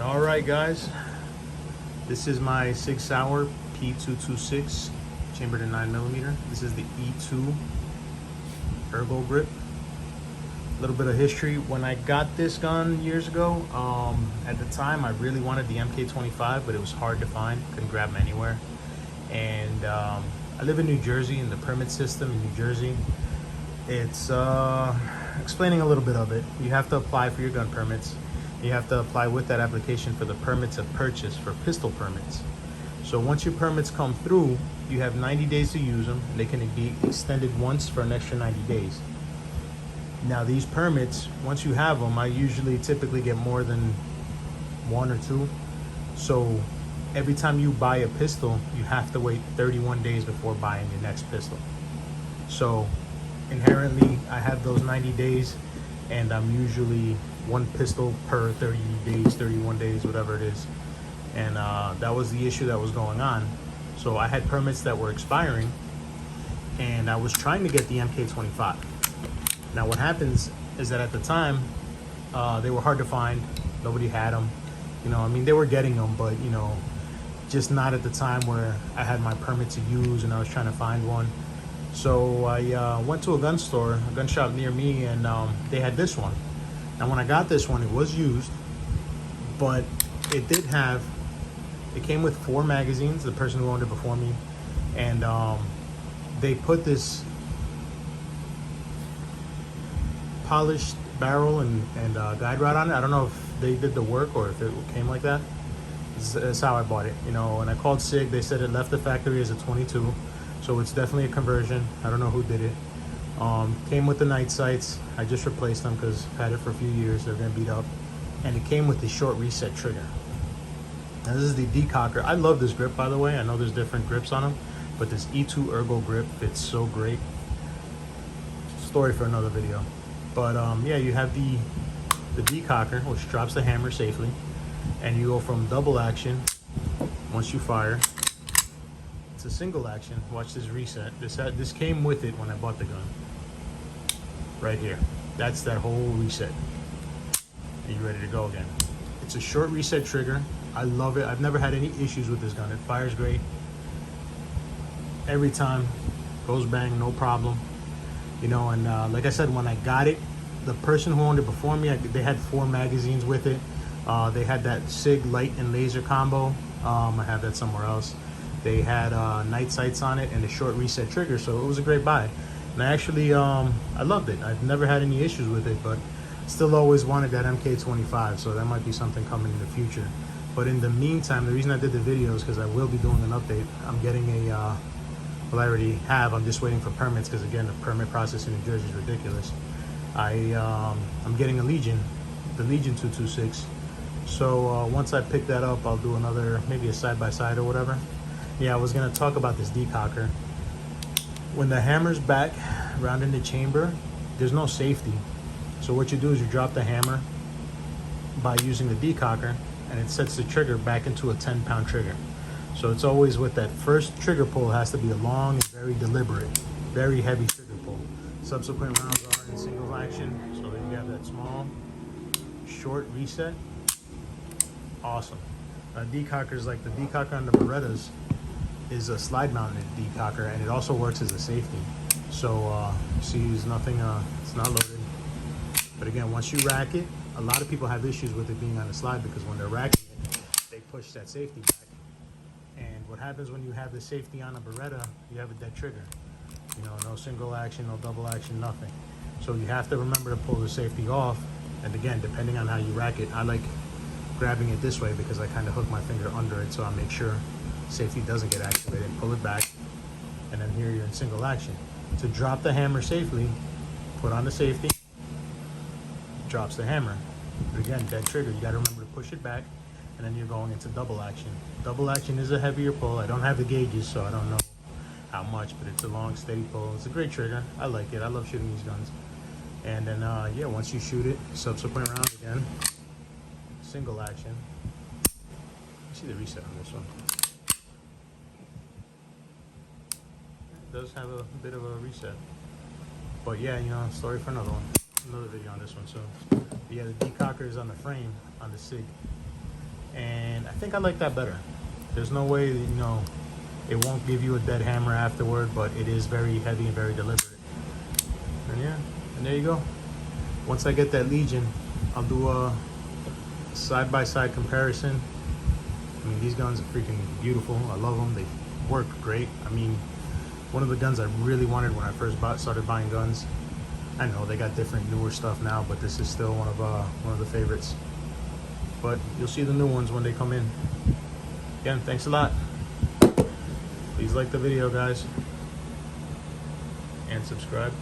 All right, guys, this is my Sig Sauer p226 chambered in 9mm. This is the E2 ergo grip. A little bit of history. When I got this gun years ago, at the time I really wanted the MK25, but it was hard to find. Couldn't grab them anywhere. And I live in New Jersey, in the permit system in New Jersey. It's explaining a little bit of it. You have to apply for your gun permits. You have to apply with that application for the permits of purchase for pistol permits. So once your permits come through, you have 90 days to use them. They can be extended once for an extra 90 days. Now these permits, once you have them, I typically get more than one or two. So every time you buy a pistol, you have to wait 31 days before buying your next pistol. So inherently, I have those 90 days, and I'm usually one pistol per 30 days, 31 days, whatever it is. And that was the issue that was going on. So I had permits that were expiring, and I was trying to get the MK25. Now what happens is that at the time, they were hard to find. Nobody had them. I mean, they were getting them, but just not at the time where I had my permit to use and I was trying to find one. So I went to a gun store, a gun shop near me, and they had this one. And when I got this one, it was used, but it came with 4 magazines, the person who owned it before me, and they put this polished barrel and guide rod on it. I don't know if they did the work or if it came like that. That's how I bought it, and I called Sig. They said it left the factory as a 22. So it's definitely a conversion. I don't know who did it. Came with the night sights. I just replaced them because I've had it for a few years. They're gonna beat up. And it came with the short reset trigger. Now this is the Decocker. I love this grip, by the way. I know there's different grips on them, but this E2 ergo grip fits so great. Story for another video. But yeah, you have the Decocker, which drops the hammer safely. And you go from double action once you fire. It's a single action. Watch this reset. This came with it when I bought the gun. Right here. That's that whole reset. And you're ready to go again. It's a short reset trigger. I love it. I've never had any issues with this gun. It fires great. Every time. Goes bang, no problem. And like I said, when I got it, the person who owned it before me, they had 4 magazines with it. They had that Sig light and laser combo. I have that somewhere else. They had night sights on it and a short reset trigger, so it was a great buy. And I actually, I loved it. I've never had any issues with it, but still always wanted that MK25, so that might be something coming in the future. But in the meantime, the reason I did the video is because I will be doing an update. I'm getting well, I already have. I'm just waiting for permits because, again, the permit process in New Jersey is ridiculous. I'm getting a Legion, the Legion 226. So once I pick that up, I'll do another, maybe a side-by-side or whatever. Yeah, I was gonna talk about this Decocker. When the hammer's back around in the chamber, there's no safety. So what you do is you drop the hammer by using the Decocker, and it sets the trigger back into a 10-pound trigger. So it's always with that first trigger pull, it has to be a long and very deliberate, very heavy trigger pull. Subsequent rounds are in single action, so then you have that small, short reset. Awesome. Decocker is like the Decocker on the Berettas is a slide mounted Decocker, and it also works as a safety. So see, there's nothing, it's not loaded. But again, once you rack it, a lot of people have issues with it being on a slide because when they're racking it, they push that safety back. And what happens when you have the safety on a Beretta, you have a dead trigger. No single action, no double action, nothing. So you have to remember to pull the safety off. And again, depending on how you rack it, I like grabbing it this way because I kind of hook my finger under it, so I make sure safety doesn't get activated. Pull it back, and then here you're in single action. To drop the hammer safely, put on the safety, drops the hammer. But again, dead trigger, you gotta remember to push it back, and then you're going into double action. Double action is a heavier pull. I don't have the gauges, so I don't know how much, but it's a long, steady pull. It's a great trigger. I like it. I love shooting these guns. And then, yeah, once you shoot it, subsequent round again, single action. You see the reset on this one. It does have a bit of a reset. But yeah, story for another video on this one. So yeah, the Decocker is on the frame on the Sig. and I think I like that better. There's no way, you know, it won't give you a dead hammer afterward, but it is very heavy and very deliberate. And yeah, and there you go. Once I get that Legion, I'll do a side-by-side comparison. I mean, these guns are freaking beautiful. I love them. They work great. I mean, one of the guns I really wanted when I first started buying guns. I know they got different newer stuff now, but this is still one of the favorites. But you'll see the new ones when they come in. Again, thanks a lot. Please like the video, guys, and subscribe.